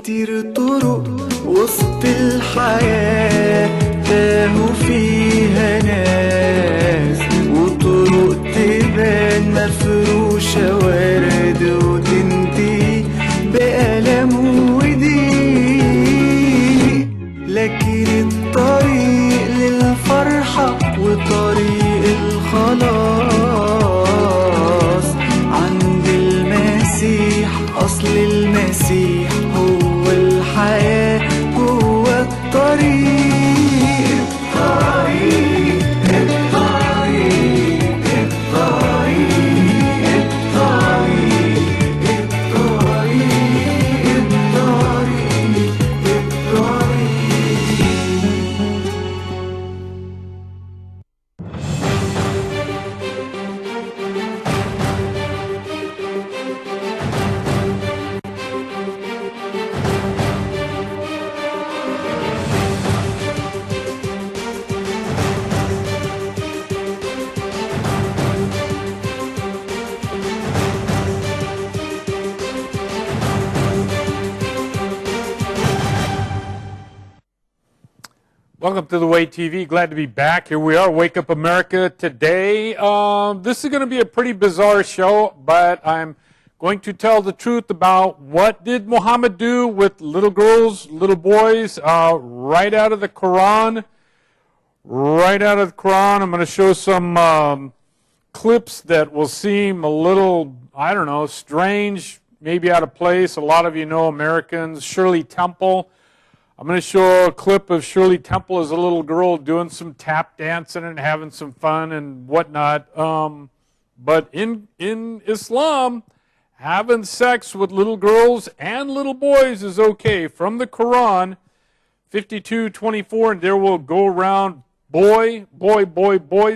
كتير طرق وسط الحياة تاهوا فيها ناس، وطرق تبان مفروشة ورد وتنتهي بألم وضيق، لكن الطريق للفرحة وطريق الخلاص عند المسيح. أصل المسيح هو الحياة، هو الطريق الطريق الطريق الطريق الطريق Welcome to The Way TV. Glad to be back. Here we are, Wake Up America today. This is going to be a pretty bizarre show, but I'm going to tell the truth about what did Muhammad do with little girls, little boys, right out of the Quran. Right out of the Quran. I'm going to show some clips that will seem a little, I don't know, strange, maybe out of place. A lot of you know Americans. Shirley Temple. I'm going to show a clip of Shirley Temple as a little girl doing some tap dancing and having some fun and whatnot. But in Islam, having sex with little girls and little boys is okay. From the Quran, 52:24, and there will go around boy,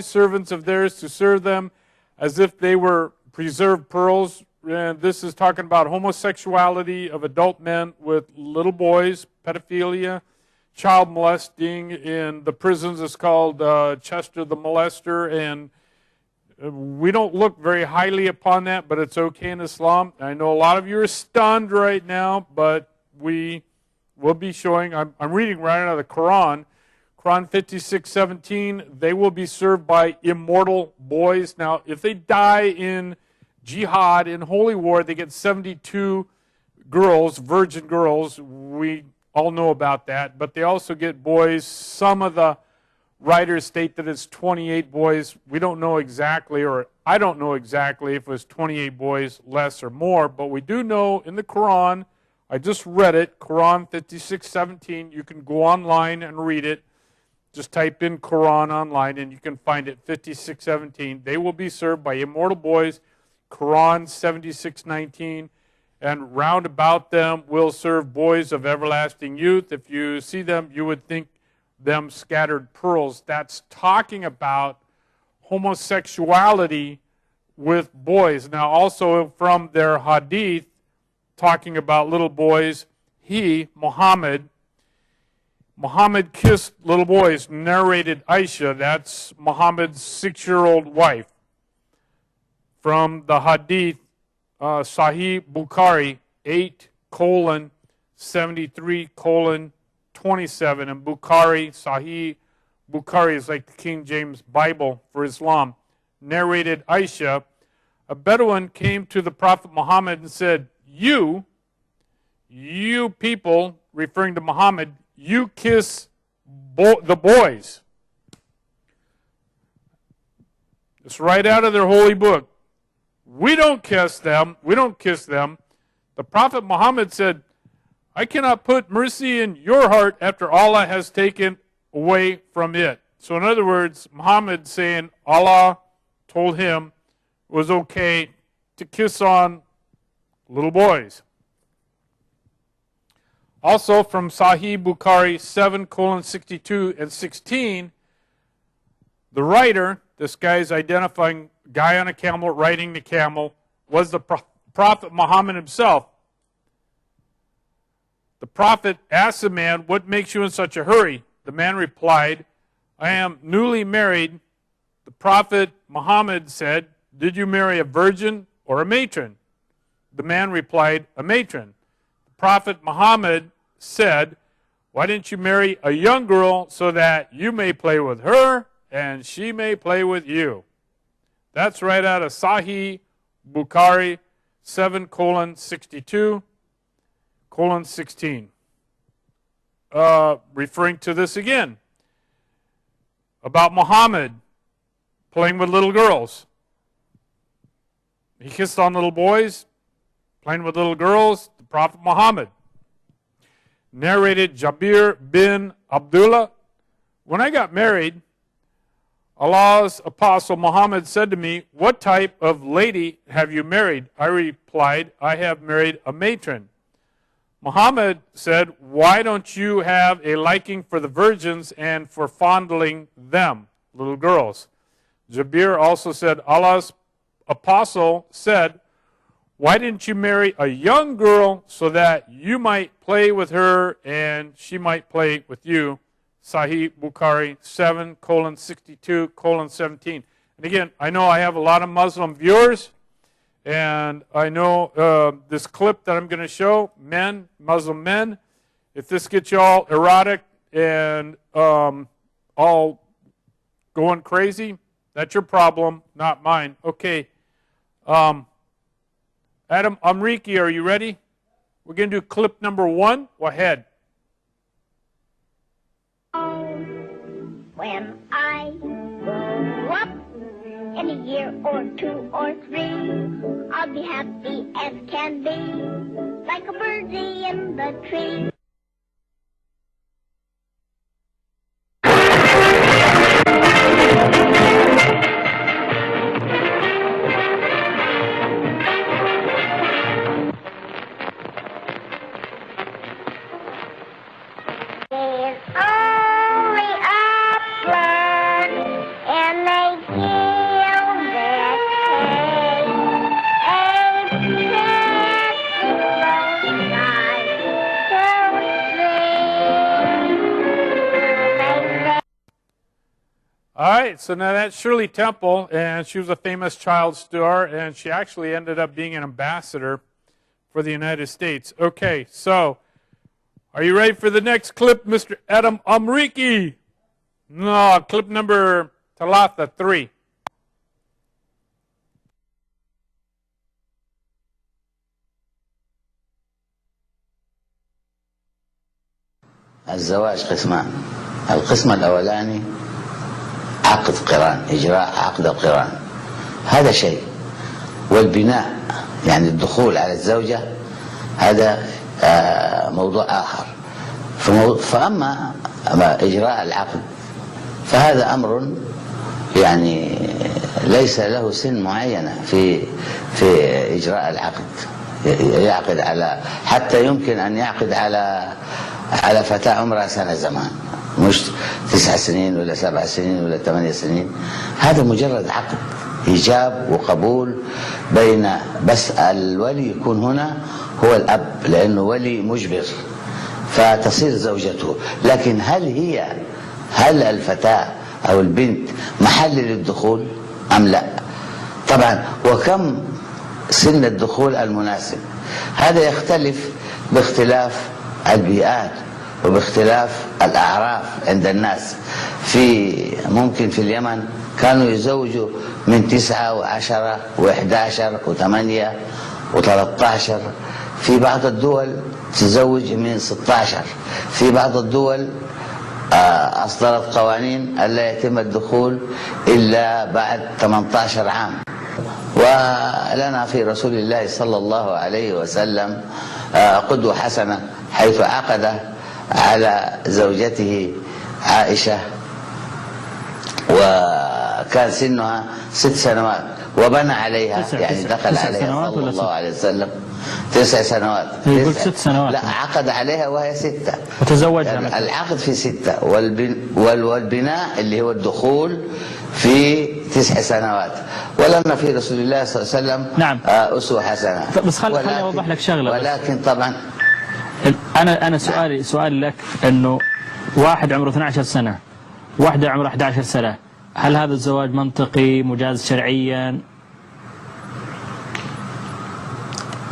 servants of theirs to serve them as if they were preserved pearls. And this is talking about homosexuality of adult men with little boys, pedophilia, child molesting. In the prisons, it's called Chester the Molester, and we don't look very highly upon that, but it's okay in Islam. I know a lot of you are stunned right now, but we will be showing, I'm reading right out of the Quran, Quran 56:17, they will be served by immortal boys. Now, if they die in jihad, in holy war, they get 72 girls, virgin girls. We all know about that. But they also get boys. Some of the writers state that it's 28 boys. We don't know exactly, or I don't know exactly if it was 28 boys, less or more. But we do know in the Quran, I just read it, Quran 56:17. You can go online and read it. Just type in Quran online and you can find it, 56:17. They will be served by immortal boys. Quran 76:19, and round about them will serve boys of everlasting youth. If you see them, you would think them scattered pearls. That's talking about homosexuality with boys. Now, also from their hadith, talking about little boys, Muhammad kissed little boys, narrated Aisha, that's Muhammad's 6-year-old wife. From the hadith, Sahih Bukhari 8:73:27, and Sahih Bukhari is like the King James Bible for Islam, narrated Aisha, a Bedouin came to the Prophet Muhammad and said, you people, referring to Muhammad, you kiss the boys. It's right out of their holy book. We don't kiss them. The Prophet Muhammad said, I cannot put mercy in your heart after Allah has taken away from it. So in other words, Muhammad saying Allah told him it was okay to kiss on little boys. Also from Sahih Bukhari 7:62 and 16, the writer, this guy is identifying guy on a camel riding the camel, was the Prophet Muhammad himself. The Prophet asked the man, what makes you in such a hurry? The man replied, I am newly married. The Prophet Muhammad said, did you marry a virgin or a matron? The man replied, a matron. The Prophet Muhammad said, why didn't you marry a young girl so that you may play with her and she may play with you? That's right out of Sahih Bukhari 7:62:16. Referring to this again about Muhammad playing with little girls. He kissed on little boys, playing with little girls, the Prophet Muhammad. Narrated Jabir bin Abdullah, when I got married, Allah's Apostle Muhammad said to me, what type of lady have you married? I replied, I have married a matron. Muhammad said, why don't you have a liking for the virgins and for fondling them, little girls? Jabir also said, Allah's Apostle said, why didn't you marry a young girl so that you might play with her and she might play with you? Sahih Bukhari 7:62:17. And again, I know I have a lot of Muslim viewers, and I know this clip that I'm going to show, men, Muslim men, if this gets you all erotic and all going crazy, that's your problem, not mine. Okay. Adam Amriki, are you ready? We're going to do clip number 1. Go ahead. When I grow up in a year or 2 or 3, I'll be happy as can be, like a birdie in the tree. There's only a flood, and they kill their hay. A festival night, All right, so now that's Shirley Temple, and she was a famous child star, and she actually ended up being an ambassador for the United States. Okay, so are you ready for the next clip, Mr. Adam Amriki? No, clip number 3. الزواج قسمان. القسم الأولاني عقد قران، إجراء عقد القران، هذا شيء. والبناء يعني الدخول على الزوجة هذا موضوع آخر. فأما إجراء العقد فهذا أمر يعني ليس له سن معينة في إجراء العقد. يعقد على، حتى يمكن أن يعقد على فتاة عمرها سنة زمان، مش 9 سنين ولا 7 سنين ولا 8 سنين. هذا مجرد عقد إيجاب وقبول بين، بس الولي يكون هنا هو الأب لأنه ولي مجبر، فتصير زوجته. لكن هل الفتاة أو البنت محل للدخول أم لا؟ طبعا، وكم سن الدخول المناسب؟ هذا يختلف باختلاف البيئات وباختلاف الأعراف عند الناس. ممكن في اليمن كانوا يزوجوا من 9 و10 و11 و8 و13. في بعض الدول تزوج من 16. في بعض الدول أصدرت قوانين ألا يتم الدخول إلا بعد 18 عام. ولنا في رسول الله صلى الله عليه وسلم قدوة حسنة، حيث عقد على زوجته عائشة وكان سنها 6 سنوات وبنى عليها، يعني دخل عليها صلى الله عليه وسلم 9 سنوات. يقول 6 سنوات. لا، عقد عليها وهي 6 وتزوجها يعني العقد في 6 والبناء اللي هو الدخول في 9 سنوات. ولنا في رسول الله صلى الله عليه وسلم نعم أسوة حسنة. بس خليني أوضح لك شغلة. ولكن طبعا أنا سؤالي لك إنه واحد عمره 12 سنة، واحدة عمرها 11 سنة، هل هذا الزواج منطقي مجاز شرعيا؟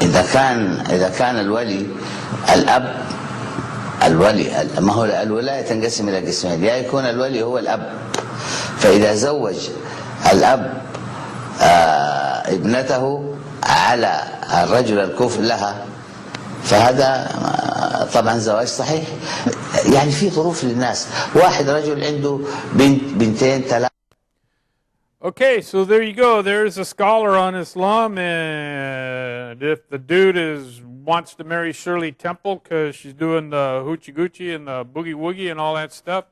إذا كان الولي الأب، ما هو الولاية تنقسم إلى قسمين، يا يكون الولي هو الأب، فإذا زوج الأب ابنته على الرجل الكفء لها فهذا طبعا زواج صحيح. يعني في ظروف للناس، واحد رجل عنده بنتين ثلاثة. Okay, so there you go. There's a scholar on Islam, and if the dude wants to marry Shirley Temple because she's doing the hoochie goochie and the boogie woogie and all that stuff,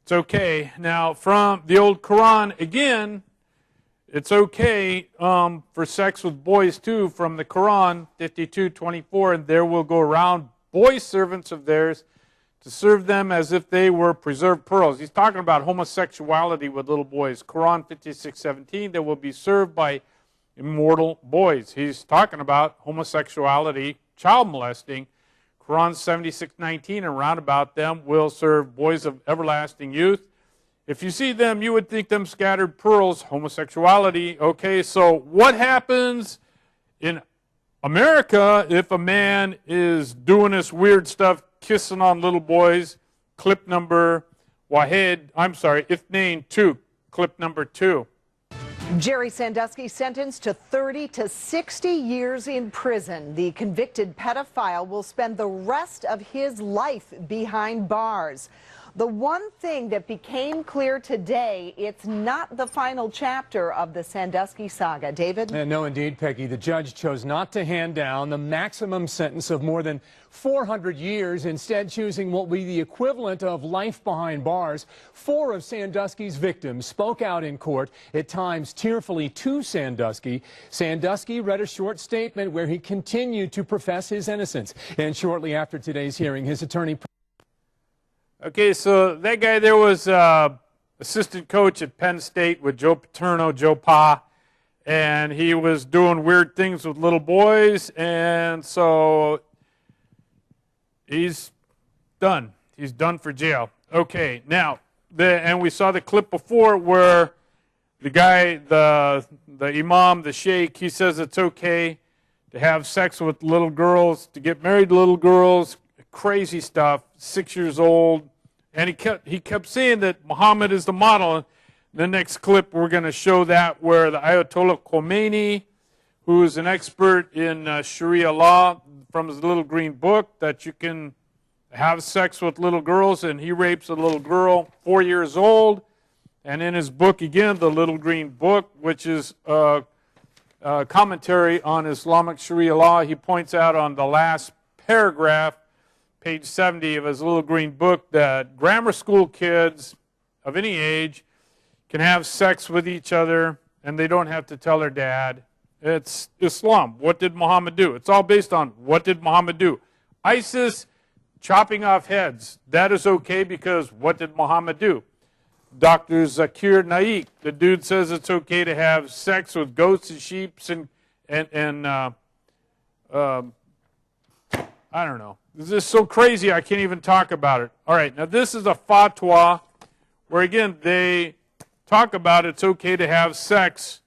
it's okay. Now, from the old Quran, again, it's okay for sex with boys too, from the Quran 52:24, and there will go around boy servants of theirs to serve them as if they were preserved pearls. He's talking about homosexuality with little boys. Quran 56:17, they will be served by immortal boys. He's talking about homosexuality, child molesting. Quran 76:19, and round about them will serve boys of everlasting youth. If you see them, you would think them scattered pearls, homosexuality. Okay, so what happens in America if a man is doing this weird stuff, kissing on little boys? Clip number Ithnain 2, clip number 2. Jerry Sandusky sentenced to 30 to 60 years in prison. The convicted pedophile will spend the rest of his life behind bars. The one thing that became clear today, it's not the final chapter of the Sandusky saga. David? No, indeed, Peggy. The judge chose not to hand down the maximum sentence of more than 400 years, instead choosing what will be the equivalent of life behind bars. 4 of Sandusky's victims spoke out in court, at times tearfully to Sandusky. Sandusky read a short statement where he continued to profess his innocence. And shortly after today's hearing, his attorney... Okay, so that guy there was assistant coach at Penn State with Joe Paterno, Joe Pa, and he was doing weird things with little boys, and so he's done. He's done for jail. Okay, now, and we saw the clip before where the guy, the imam, the sheikh, he says it's okay to have sex with little girls, to get married to little girls, crazy stuff, 6 years old. And he kept saying that Muhammad is the model. The next clip, we're going to show that where the Ayatollah Khomeini, who is an expert in Sharia law, from his little green book, that you can have sex with little girls, and he rapes a little girl 4 years old. And in his book, again, the little green book, which is a commentary on Islamic Sharia law, he points out on the last paragraph, page 70 of his little green book, that grammar school kids of any age can have sex with each other and they don't have to tell their dad. It's Islam. What did Muhammad do? It's all based on what did Muhammad do. ISIS chopping off heads, that is okay because what did Muhammad do? Dr. Zakir Naik, the dude says it's okay to have sex with goats and sheep and I don't know. This is so crazy I can't even talk about it. All right, now this is a fatwa where, again, they talk about it's okay to have sex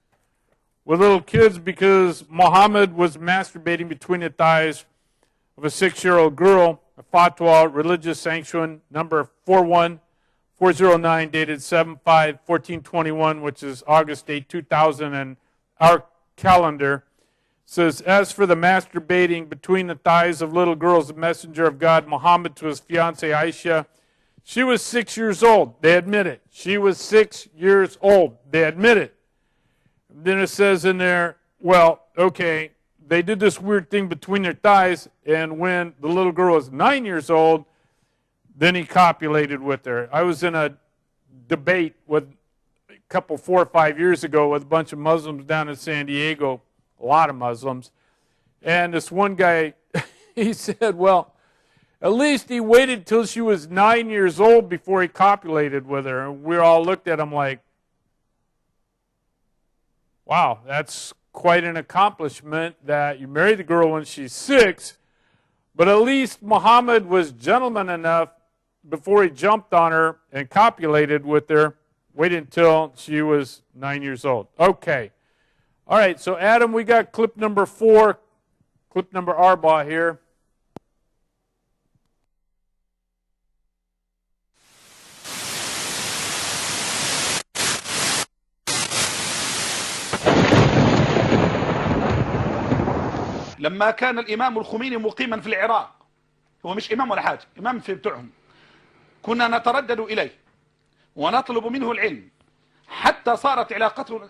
with little kids because Muhammad was masturbating between the thighs of a 6-year-old girl. A fatwa, religious sanction, number 41409, dated 7/5/1421, which is August 8, 2000, and our calendar. Says, as for the masturbating between the thighs of little girls, the messenger of God, Muhammad, to his fiancée Aisha, she was 6 years old. They admit it. She was 6 years old. They admit it. Then it says in there, well, okay, they did this weird thing between their thighs, and when the little girl was 9 years old, then he copulated with her. I was in a debate with a couple 4 or 5 years ago with a bunch of Muslims down in San Diego, a lot of Muslims. And this one guy, he said, well, at least he waited till she was 9 years old before he copulated with her. And we all looked at him like, wow, that's quite an accomplishment that you married the girl when she's 6. But at least Muhammad was gentleman enough before he jumped on her and copulated with her, waited until she was 9 years old. Okay. All right, so Adam, we got clip number 4. clip number Arbaugh here. لما كان الإمام الخميني مقيما في العراق، هو مش إمام ولا حاجة، إمام في بتوعهم، كنا نتردد إليه ونطلب منه العلم حتى صارت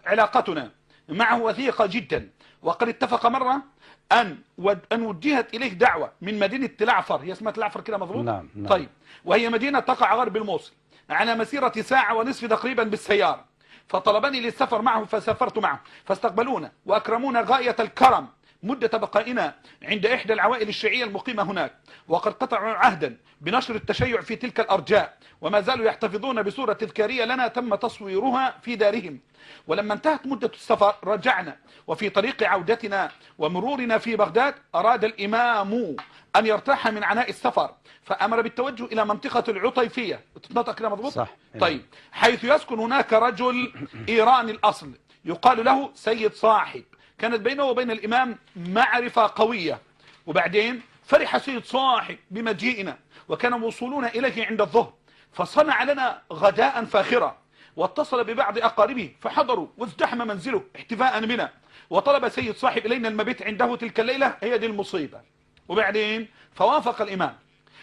علاقتنا معه وثيقة جدا. وقد اتفق مرة أن وجهت إليه دعوة من مدينة تلعفر، هي اسمها تلعفر كده مضبوط؟ نعم. طيب، وهي مدينة تقع غرب الموصل على مسيرة ساعة ونصف تقريبا بالسيارة، فطلبني للسفر معه فسافرت معه، فاستقبلونا وأكرمونا غاية الكرم مدة بقائنا عند إحدى العوائل الشيعية المقيمة هناك. وقد قطعوا عهدا بنشر التشيع في تلك الأرجاء، وما زالوا يحتفظون بصورة تذكارية لنا تم تصويرها في دارهم. ولما انتهت مدة السفر رجعنا، وفي طريق عودتنا ومرورنا في بغداد أراد الإمام أن يرتاح من عناء السفر، فأمر بالتوجه إلى منطقة العطيفية. تتنطق كده مضبوط؟ صح. طيب، حيث يسكن هناك رجل إيراني الأصل يقال له سيد صاحب، كانت بينه وبين الإمام معرفة قوية. وبعدين فرح سيد صاحب بمجيئنا، وكان وصولنا إليه عند الظهر، فصنع لنا غداء فاخرا، واتصل ببعض أقاربه فحضروا وازدحم منزله احتفاء بنا. وطلب سيد صاحب إلينا المبيت عنده تلك الليلة، هي دي المصيبة. وبعدين فوافق الإمام،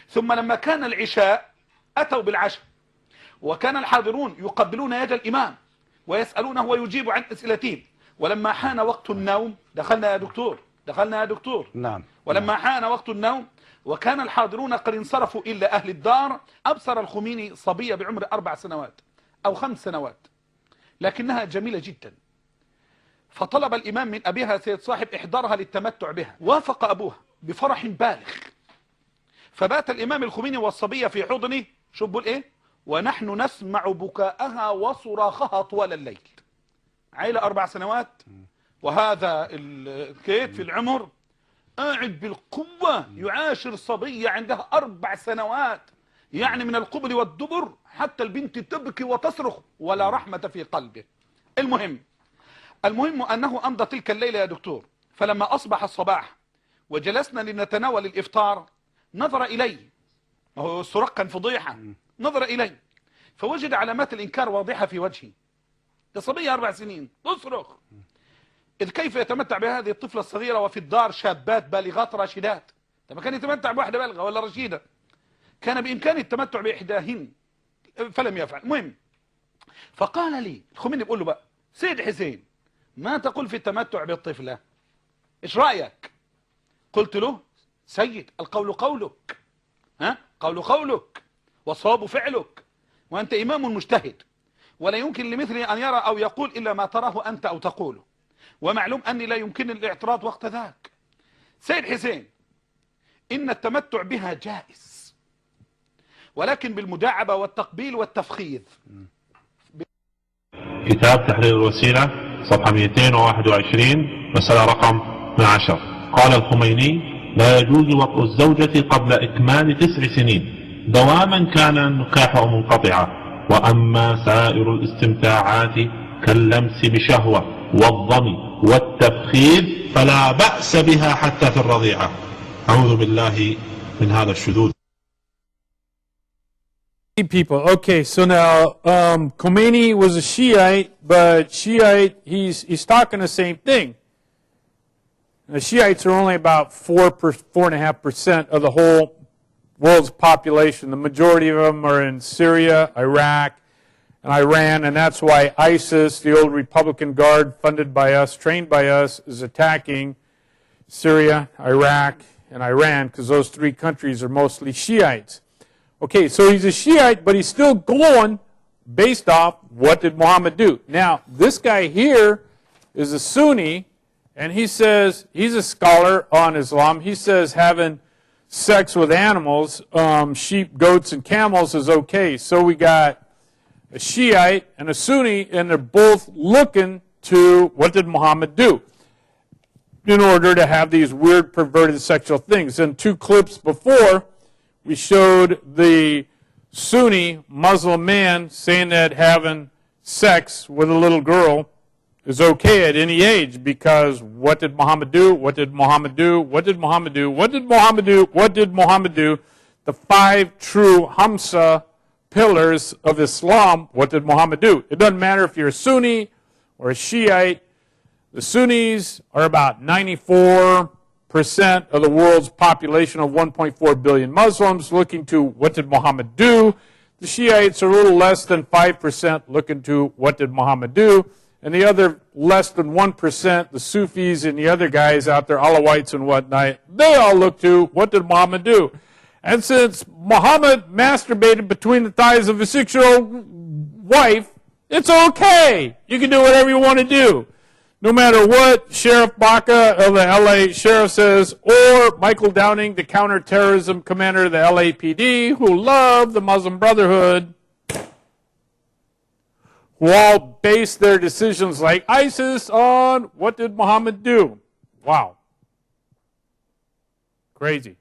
ثم لما كان العشاء أتوا بالعشاء، وكان الحاضرون يقبلون يد الإمام ويسألونه ويجيب عن أسئلتهم. ولما حان وقت النوم دخلنا يا دكتور نعم. ولما حان وقت النوم وكان الحاضرون قد انصرفوا إلا أهل الدار، أبصر الخميني صبية بعمر 4 سنوات أو 5 سنوات، لكنها جميلة جدا، فطلب الإمام من أبيها سيد صاحب إحضارها للتمتع بها. وافق أبوها بفرح بالغ، فبات الإمام الخميني والصبية في حضنه، شو بقول إيه، ونحن نسمع بكاءها وصراخها طوال الليل. عيلة 4 سنوات، وهذا الكيت في العمر قاعد بالقوة يعاشر صبية عندها 4 سنوات، يعني من القبل والدبر، حتى البنت تبكي وتصرخ ولا رحمة في قلبه. المهم أنه أمضى تلك الليلة يا دكتور، فلما أصبح الصباح وجلسنا لنتناول الإفطار نظر إلي، وهو الصراخ كان فضيحة، نظر إلي فوجد علامات الإنكار واضحة في وجهي. صبية 4 سنين تصرخ، إذ كيف يتمتع بهذه الطفلة الصغيرة وفي الدار شابات بالغات راشدات؟ لما كان يتمتع بواحدة بالغة ولا رشيدة كان بإمكانه التمتع بإحداهن، فلم يفعل. المهم فقال لي الخميني، بيقول له بقى سيد حسين، ما تقول في التمتع بالطفلة؟ إيش رأيك؟ قلت له سيد، القول قولك، قول قولك والصواب فعلك، وأنت إمام مجتهد، ولا يمكن لمثلي أن يرى أو يقول إلا ما تراه أنت أو تقوله، ومعلوم أني لا يمكن الاعتراض وقت ذاك. سيد حسين، إن التمتع بها جائز، ولكن بالمداعبة والتقبيل والتفخيذ. كتاب تحرير الوسيلة صفحة 221 مسألة رقم 12. قال الخميني: لا يجوز وطء الزوجة قبل إكمال 9 سنين دواما كان النكاح أو منقطعة، وأما سائر الاستمتاعات كاللمس بشهوة والضم والتفخيذ فلا بأس بها حتى في الرضيعة. أعوذ بالله من هذا الشذوذ. People. Okay, so now Khomeini was a Shiite, but Shiite, he's talking the same thing. The Shiites are only about 4.5% of the whole world's population. The majority of them are in Syria, Iraq, and Iran, and that's why ISIS, the old Republican Guard funded by us, trained by us, is attacking Syria, Iraq, and Iran, because those 3 countries are mostly Shiites. Okay, so he's a Shiite, but he's still going based off what did Muhammad do. Now, this guy here is a Sunni, and he says, he's a scholar on Islam, he says having sex with animals, sheep, goats, and camels is okay. So we got a Shiite and a Sunni, and they're both looking to what did Muhammad do in order to have these weird perverted sexual things. In 2 clips before, we showed the Sunni Muslim man saying that having sex with a little girl is okay at any age, because what did Muhammad do? What did Muhammad do? What did Muhammad do? What did Muhammad do? What did Muhammad do? The 5 true Hamsa pillars of Islam. What did Muhammad do? It doesn't matter if you're a Sunni or a Shiite. The Sunnis are about 94% of the world's population of 1.4 billion Muslims, looking to what did Muhammad do. The Shiites are a little less than 5% looking to what did Muhammad do. And the other less than 1%, the Sufis and the other guys out there, Alawites and whatnot, they all look to what did Muhammad do. And since Muhammad masturbated between the thighs of his 6-year-old wife, it's okay. You can do whatever you want to do. No matter what Sheriff Baca of the LA Sheriff says, or Michael Downing, the counterterrorism commander of the LAPD, who love the Muslim Brotherhood, who all base their decisions like ISIS on what did Muhammad do. Wow. Crazy.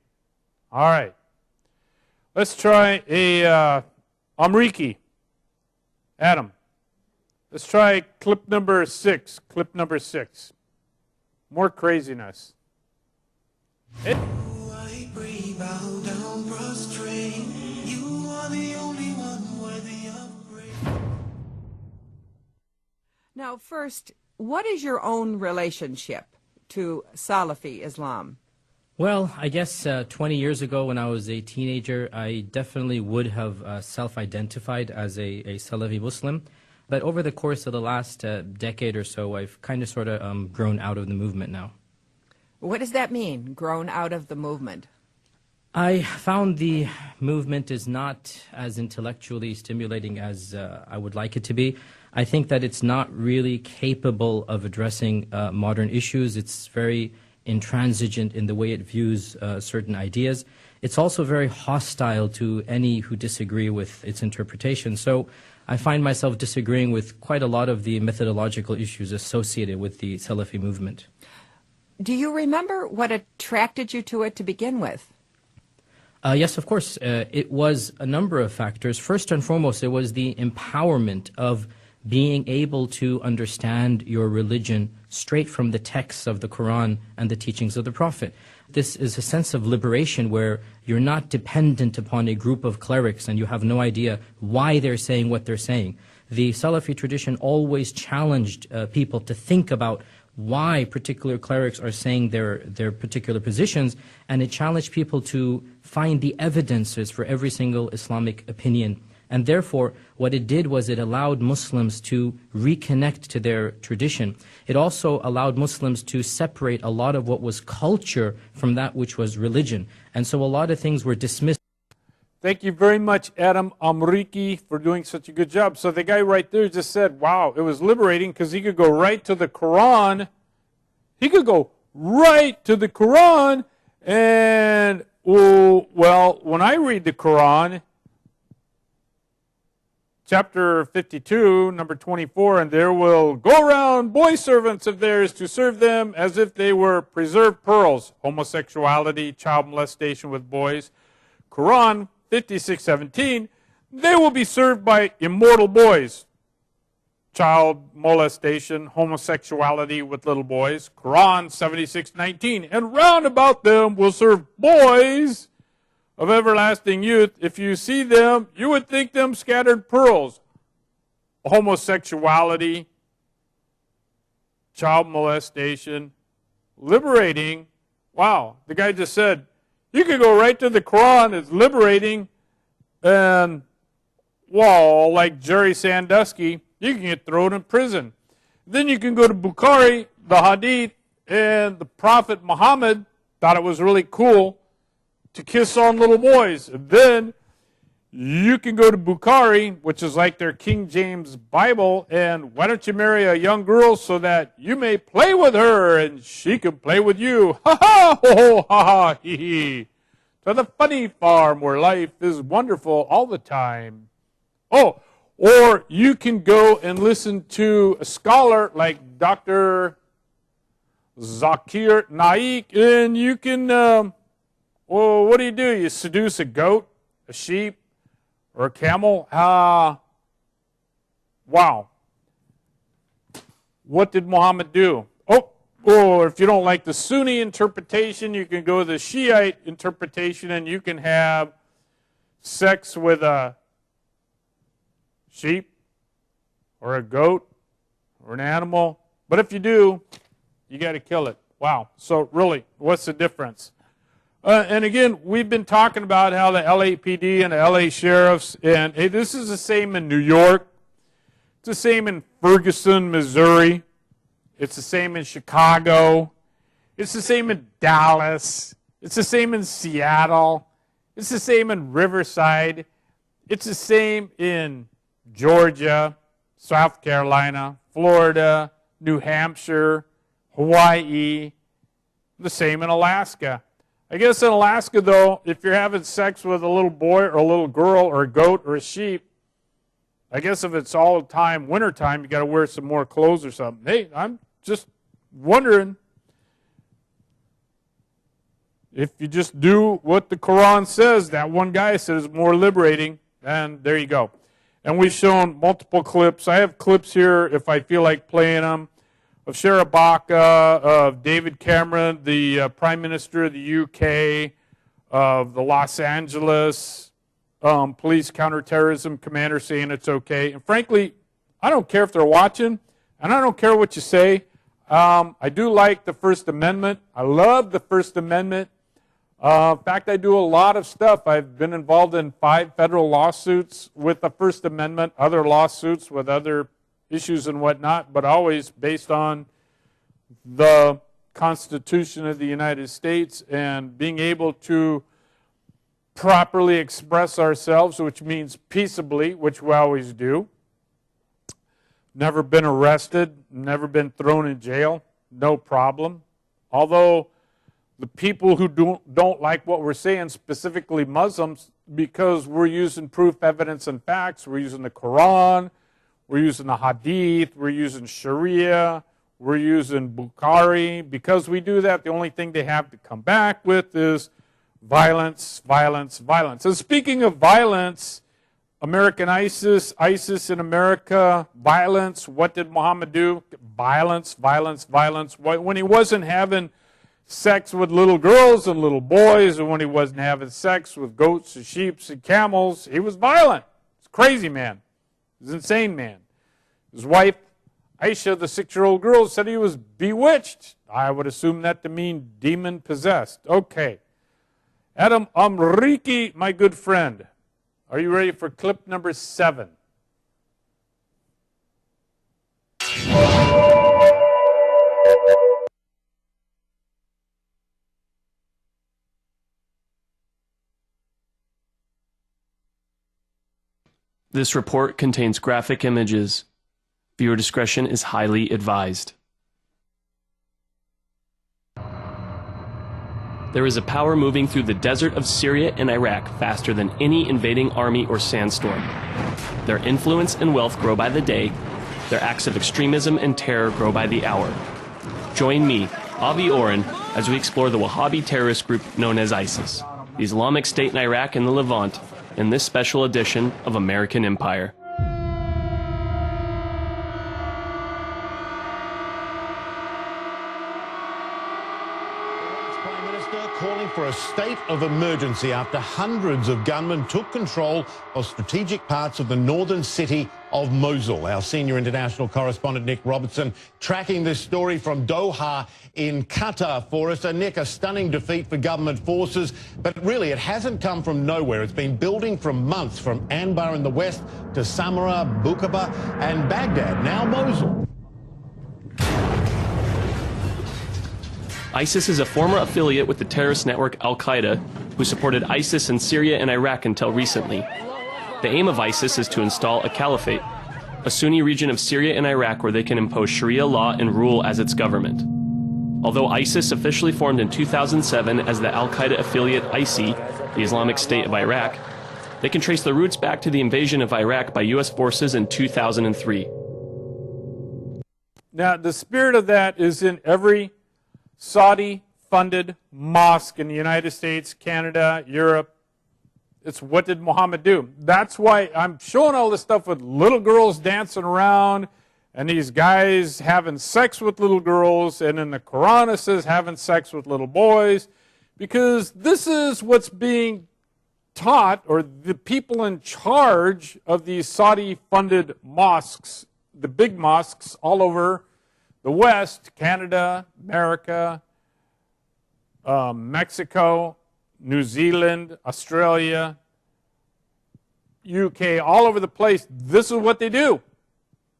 All right. Let's try a Amriki. Adam. Let's try clip number 6. Clip number 6. More craziness. Now, first, what is your own relationship to Salafi Islam? Well, I guess 20 years ago when I was a teenager, I definitely would have self-identified as a Salafi Muslim. But over the course of the last decade or so, I've kind of sort of grown out of the movement now. What does that mean, grown out of the movement? I found the movement is not as intellectually stimulating as I would like it to be. I think that it's not really capable of addressing modern issues. It's very intransigent in the way it views certain ideas. It's also very hostile to any who disagree with its interpretation. So I find myself disagreeing with quite a lot of the methodological issues associated with the Salafi movement. Do you remember what attracted you to it to begin with? Yes, of course. It was a number of factors. First and foremost, it was the empowerment of being able to understand your religion straight from the texts of the Quran and the teachings of the Prophet. This is a sense of liberation where you're not dependent upon a group of clerics and you have no idea why they're saying what they're saying. The Salafi tradition always challenged people to think about why particular clerics are saying their particular positions, and it challenged people to find the evidences for every single Islamic opinion. And therefore, what it did was it allowed Muslims to reconnect to their tradition. It also allowed Muslims to separate a lot of what was culture from that which was religion. And so a lot of things were dismissed. Thank you very much, Adam Amriki, for doing such a good job. So the guy right there just said, wow, it was liberating because he could go right to the Quran. He could go right to the Quran. And, well, when I read the Quran, chapter 52, number 24, and there will go around boy servants of theirs to serve them as if they were preserved pearls. Homosexuality, child molestation with boys. Quran 56:17, they will be served by immortal boys. Child molestation, homosexuality with little boys. Quran 76:19, and round about them will serve boys of everlasting youth. If you see them, you would think them scattered pearls. Homosexuality, child molestation, liberating. Wow, the guy just said, you can go right to the Quran, it's liberating, and, well, like Jerry Sandusky, you can get thrown in prison. Then you can go to Bukhari, the Hadith, and the Prophet Muhammad thought it was really cool to kiss on little boys. And then you can go to Bukhari, which is like their King James Bible, and why don't you marry a young girl so that you may play with her and she can play with you? Ha ha, ho ho, ha ha, hee hee. To the funny farm where life is wonderful all the time. Oh, or you can go and listen to a scholar like Dr. Zakir Naik, and you can, well, what do? You seduce a goat, a sheep, or a camel? Wow. What did Muhammad do? Or if you don't like the Sunni interpretation, you can go to the Shiite interpretation and you can have sex with a sheep or a goat or an animal. But if you do, you got to kill it. Wow. So really, what's the difference? And again, we've been talking about how the LAPD and the LA sheriffs, and hey, this is the same in New York. It's the same in Ferguson, Missouri. It's the same in Chicago. It's the same in Dallas. It's the same in Seattle. It's the same in Riverside. It's the same in Georgia, South Carolina, Florida, New Hampshire, Hawaii. The same in Alaska. I guess in Alaska, though, if you're having sex with a little boy or a little girl or a goat or a sheep, I guess if it's all the time, wintertime, you got to wear some more clothes or something. Hey, I'm just wondering if you just do what the Quran says, that one guy said is more liberating, and there you go. And we've shown multiple clips. I have clips here, if I feel like playing them, of Sharabaka, of David Cameron, the Prime Minister of the UK, of the Los Angeles police counterterrorism commander saying it's okay. And frankly, I don't care if they're watching, and I don't care what you say. I do like the First Amendment. I love the First Amendment. In fact, I do a lot of stuff. I've been involved in 5 federal lawsuits with the First Amendment, other lawsuits with other issues and whatnot, but always based on the Constitution of the United States and being able to properly express ourselves, which means peaceably, which we always do. Never been arrested, never been thrown in jail, no problem. Although the people who don't like what we're saying, specifically Muslims, because we're using proof, evidence, and facts, we're using the Quran, we're using the Hadith, we're using Sharia, we're using Bukhari. Because we do that, the only thing they have to come back with is violence, violence, violence. And speaking of violence, American ISIS, ISIS in America, violence. What did Muhammad do? Violence, violence, violence. When he wasn't having sex with little girls and little boys, and when he wasn't having sex with goats and sheep and camels, he was violent. He's a crazy man. He's an insane man. His wife, Aisha, the 6-year-old girl, said he was bewitched. I would assume that to mean demon-possessed. Okay. Adam Amriki, my good friend, are you ready for clip number 7? This report contains graphic images. Viewer discretion is highly advised. There is a power moving through the desert of Syria and Iraq faster than any invading army or sandstorm. Their influence and wealth grow by the day. Their acts of extremism and terror grow by the hour. Join me, Avi Oren, as we explore the Wahhabi terrorist group known as ISIS, the Islamic State in Iraq and the Levant, in this special edition of American Empire. Calling for a state of emergency after hundreds of gunmen took control of strategic parts of the northern city of Mosul. Our senior international correspondent Nick Robertson tracking this story from Doha in Qatar for us. Nick, a stunning defeat for government forces, but really it hasn't come from nowhere. It's been building for months, from Anbar in the west to Samarra, Bukaba and Baghdad, now Mosul. ISIS is a former affiliate with the terrorist network Al-Qaeda, who supported ISIS in Syria and Iraq until recently. The aim of ISIS is to install a caliphate, a Sunni region of Syria and Iraq where they can impose Sharia law and rule as its government. Although ISIS officially formed in 2007 as the Al-Qaeda affiliate ISI, the Islamic State of Iraq, they can trace the roots back to the invasion of Iraq by U.S. forces in 2003. Now, the spirit of that is in every Saudi-funded mosque in the United States, Canada, Europe. It's what did Muhammad do? That's why I'm showing all this stuff with little girls dancing around, and these guys having sex with little girls, and in the Quran it says having sex with little boys, because this is what's being taught, or the people in charge of these Saudi-funded mosques, the big mosques all over the West, Canada, America, Mexico, New Zealand, Australia, UK, all over the place. This is what they do.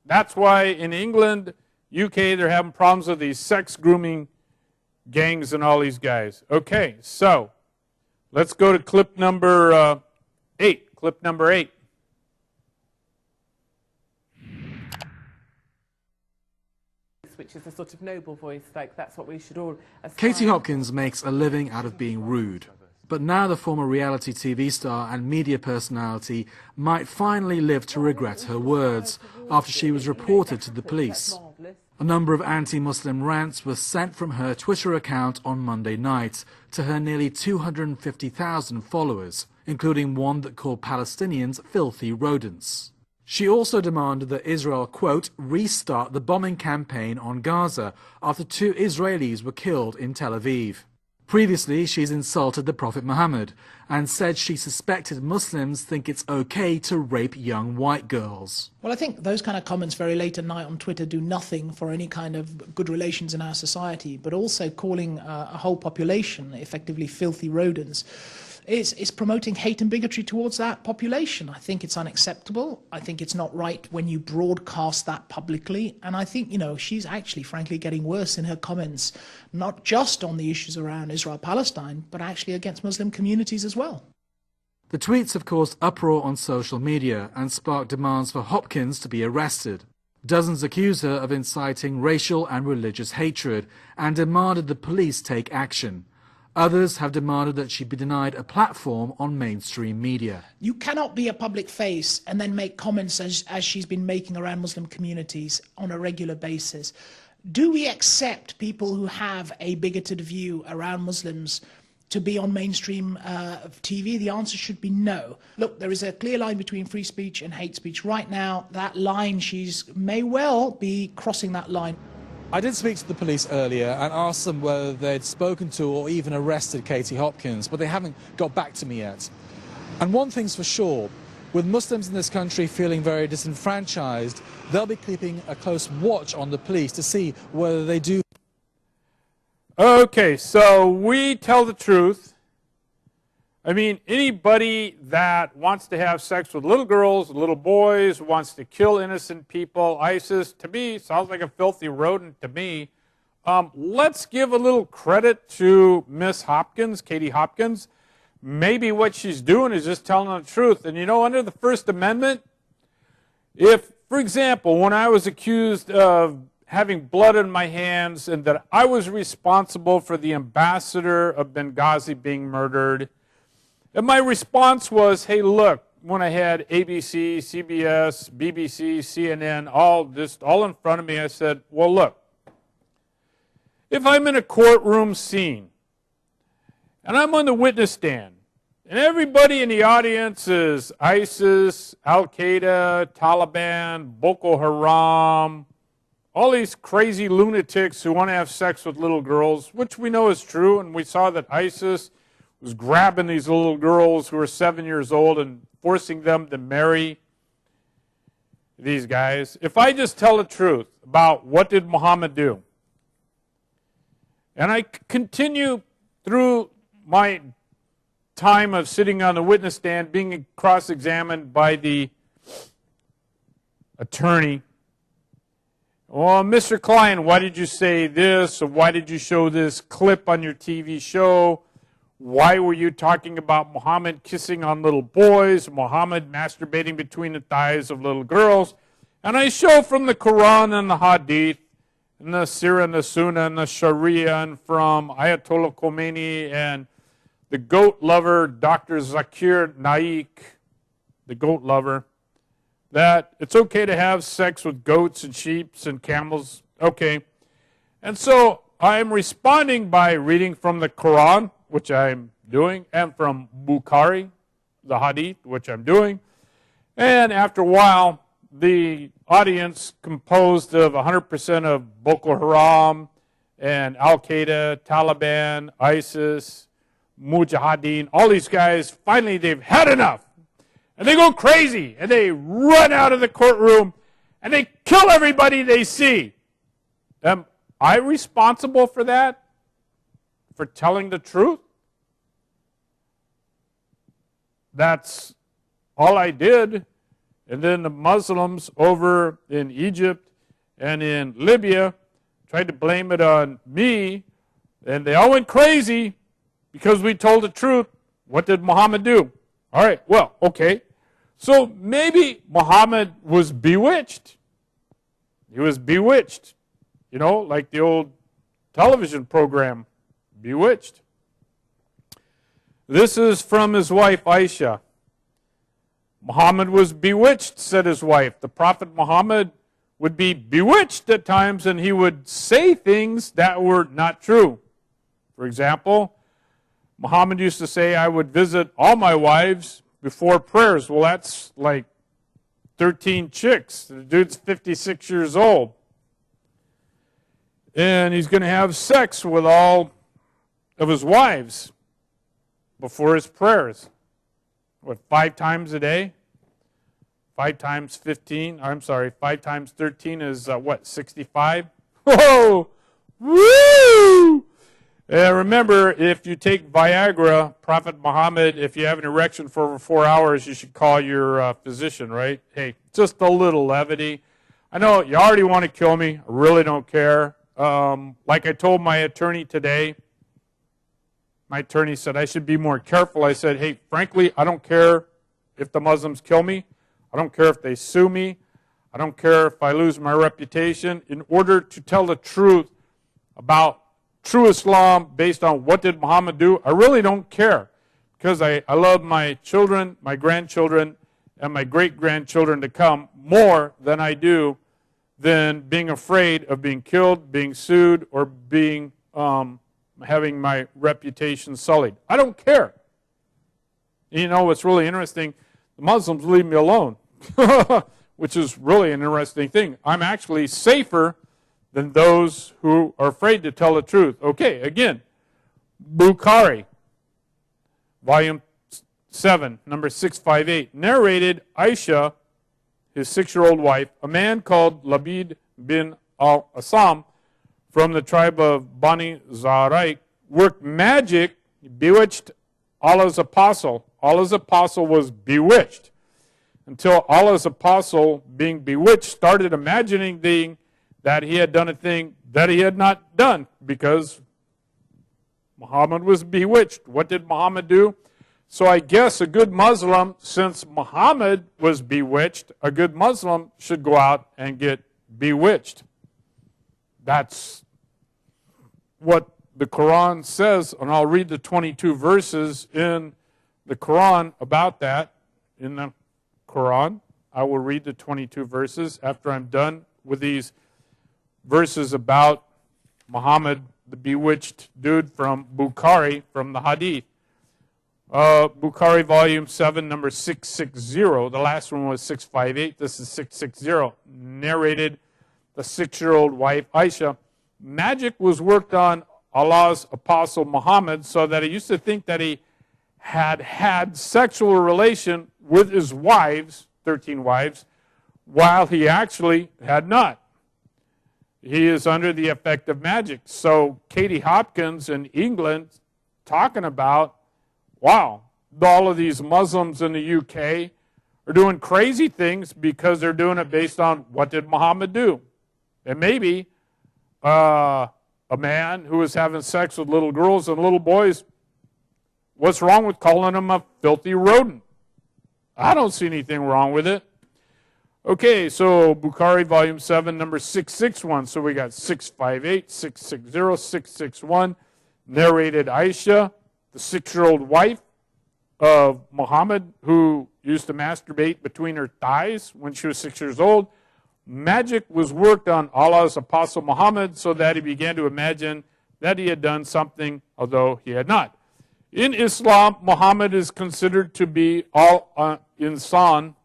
That's why in England, UK, they're having problems with these sex grooming gangs and all these guys. Okay, so let's go to clip number 8. Clip number 8. Which is a sort of noble voice, like that's what we should all aspire. Katie Hopkins makes a living out of being rude. But now the former reality TV star and media personality might finally live to regret her words after she was reported to the police. A number of anti-Muslim rants were sent from her Twitter account on Monday night to her nearly 250,000 followers, including one that called Palestinians filthy rodents. She also demanded that Israel, quote, restart the bombing campaign on Gaza after 2 Israelis were killed in Tel Aviv. Previously, she's insulted the Prophet Muhammad and said she suspected Muslims think it's okay to rape young white girls. Well, I think those kind of comments very late at night on Twitter do nothing for any kind of good relations in our society, but also calling a whole population effectively filthy rodents is promoting hate and bigotry towards that population. I think it's unacceptable. I think it's not right when you broadcast that publicly. And I think, you know, she's actually, frankly, getting worse in her comments, not just on the issues around Israel-Palestine, but actually against Muslim communities as well. The tweets have caused uproar on social media and sparked demands for Hopkins to be arrested. Dozens accuse her of inciting racial and religious hatred and demanded the police take action. Others have demanded that she be denied a platform on mainstream media. You cannot be a public face and then make comments as she's been making around Muslim communities on a regular basis. Do we accept people who have a bigoted view around Muslims to be on mainstream TV? The answer should be no. Look, there is a clear line between free speech and hate speech. Right now, that line, she's may well be crossing that line. I did speak to the police earlier and asked them whether they'd spoken to or even arrested Katie Hopkins, but they haven't got back to me yet. And one thing's for sure, with Muslims in this country feeling very disenfranchised, they'll be keeping a close watch on the police to see whether they do. Okay, so we tell the truth. I mean, anybody that wants to have sex with little girls, little boys, wants to kill innocent people, ISIS, to me, sounds like a filthy rodent to me. Let's give a little credit to Miss Hopkins, Katie Hopkins. Maybe what she's doing is just telling the truth. And you know, under the First Amendment, if, for example, when I was accused of having blood in my hands and that I was responsible for the ambassador of Benghazi being murdered, and my response was, hey, look, when I had ABC, CBS, BBC, CNN, all in front of me, I said, well, look, if I'm in a courtroom scene and I'm on the witness stand and everybody in the audience is ISIS, Al-Qaeda, Taliban, Boko Haram, all these crazy lunatics who want to have sex with little girls, which we know is true, and we saw that ISIS was grabbing these little girls who were 7 years old and forcing them to marry these guys. If I just tell the truth about what did Muhammad do, and I continue through my time of sitting on the witness stand, being cross-examined by the attorney, well, Mr. Klein, why did you say this, or why did you show this clip on your TV show? Why were you talking about Muhammad kissing on little boys, Muhammad masturbating between the thighs of little girls? And I show from the Quran and the Hadith, and the Sirah and the Sunnah and the Sharia, and from Ayatollah Khomeini and the goat lover, Dr. Zakir Naik, the goat lover, that it's okay to have sex with goats and sheep and camels. Okay. And so I'm responding by reading from the Quran, which I'm doing, and from Bukhari, the Hadith, which I'm doing. And after a while, the audience composed of 100% of Boko Haram and Al-Qaeda, Taliban, ISIS, Mujahideen, all these guys, finally they've had enough. And they go crazy, and they run out of the courtroom, and they kill everybody they see. Am I responsible for that? For telling the truth? That's all I did. And then the Muslims over in Egypt and in Libya tried to blame it on me, and they all went crazy because we told the truth. What did Muhammad do? All right, well, okay. So maybe Muhammad was bewitched. He was bewitched. You know, like the old television program, Bewitched. This is from his wife, Aisha. Muhammad was bewitched, said his wife. The Prophet Muhammad would be bewitched at times, and he would say things that were not true. For example, Muhammad used to say, I would visit all my wives before prayers. Well, that's like 13 chicks. The dude's 56 years old. And he's going to have sex with all of his wives before his prayers. What, 5 times a day? 5 times 15, I'm sorry, 5 times 13 is what, 65? Whoa! Woo! Remember, if you take Viagra, Prophet Muhammad, if you have an erection for over 4 hours, you should call your physician, right? Hey, just a little levity. I know you already want to kill me. I really don't care. Like I told my attorney today, my attorney said I should be more careful. I said, hey, frankly, I don't care if the Muslims kill me. I don't care if they sue me. I don't care if I lose my reputation. In order to tell the truth about true Islam based on what did Muhammad do, I really don't care, because I love my children, my grandchildren, and my great-grandchildren to come more than I do than being afraid of being killed, being sued, or being having my reputation sullied. I don't care. You know what's really interesting? The Muslims leave me alone, which is really an interesting thing. I'm actually safer than those who are afraid to tell the truth. Okay, again, Bukhari, volume 7, number 658, narrated Aisha, his 6-year-old wife, a man called Labid bin al-Asam from the tribe of Bani Zaraik, worked magic, bewitched Allah's apostle. Allah's apostle was bewitched until Allah's apostle, being bewitched, started imagining that he had done a thing that he had not done, because Muhammad was bewitched. What did Muhammad do? So I guess a good Muslim, since Muhammad was bewitched, a good Muslim should go out and get bewitched. That's what the Quran says, and I'll read the 22 verses in the Quran about that. In the Quran, I will read the 22 verses after I'm done with these verses about Muhammad, the bewitched dude from Bukhari, from the Hadith. Bukhari, volume 7, number 660. The last one was 658. This is 660. Narrated the 6-year-old wife, Aisha. Magic was worked on Allah's apostle Muhammad, so that he used to think that he had sexual relation with his wives, 13 wives, while he actually had not. He is under the effect of magic. So Katie Hopkins in England talking about, wow, all of these Muslims in the UK are doing crazy things because they're doing it based on what did Muhammad do. And maybe a man who was having sex with little girls and little boys, what's wrong with calling him a filthy rodent? I don't see anything wrong with it. Okay, so Bukhari, volume 7, number 661. So we got 658, 660, 661. Narrated Aisha, the 6-year-old wife of Muhammad, who used to masturbate between her thighs when she was 6 years old. Magic was worked on Allah's apostle Muhammad so that he began to imagine that he had done something, although he had not. In Islam, Muhammad is considered to be al-insan,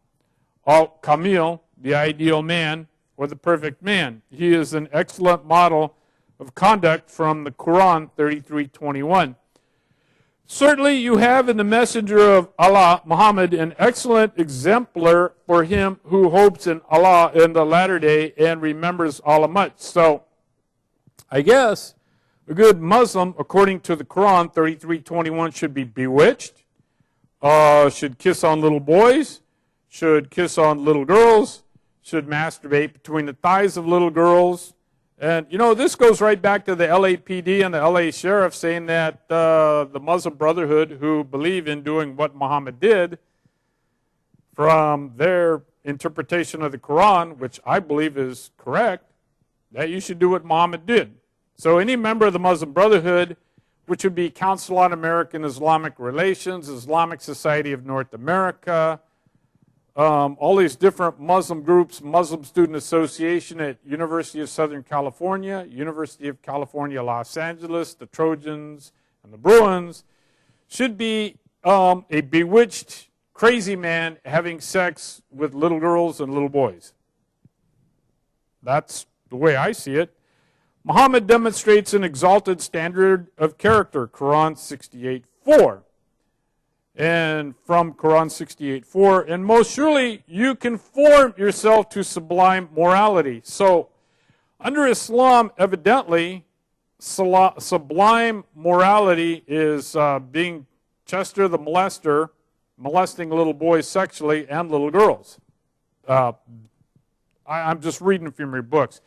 al-kamil, the ideal man or the perfect man. He is an excellent model of conduct from the Quran 33:21. Certainly you have in the messenger of Allah, Muhammad, an excellent exemplar for him who hopes in Allah in the latter day and remembers Allah much. So I guess a good Muslim, according to the Quran 33:21, should be bewitched, should kiss on little boys, should kiss on little girls, should masturbate between the thighs of little girls. And, you know, this goes right back to the LAPD and the LA sheriff saying that the Muslim Brotherhood, who believe in doing what Muhammad did, from their interpretation of the Quran, which I believe is correct, that you should do what Muhammad did. So any member of the Muslim Brotherhood, which would be Council on American Islamic Relations, Islamic Society of North America, all these different Muslim groups, Muslim Student Association at University of Southern California, University of California, Los Angeles, the Trojans and the Bruins, should be a bewitched, crazy man having sex with little girls and little boys. That's the way I see it. Muhammad demonstrates an exalted standard of character, Quran 68:4. And from Quran 68:4, and most surely you conform yourself to sublime morality. So under Islam, evidently, sublime morality is being Chester the molester, molesting little boys sexually and little girls. I'm just reading from your books.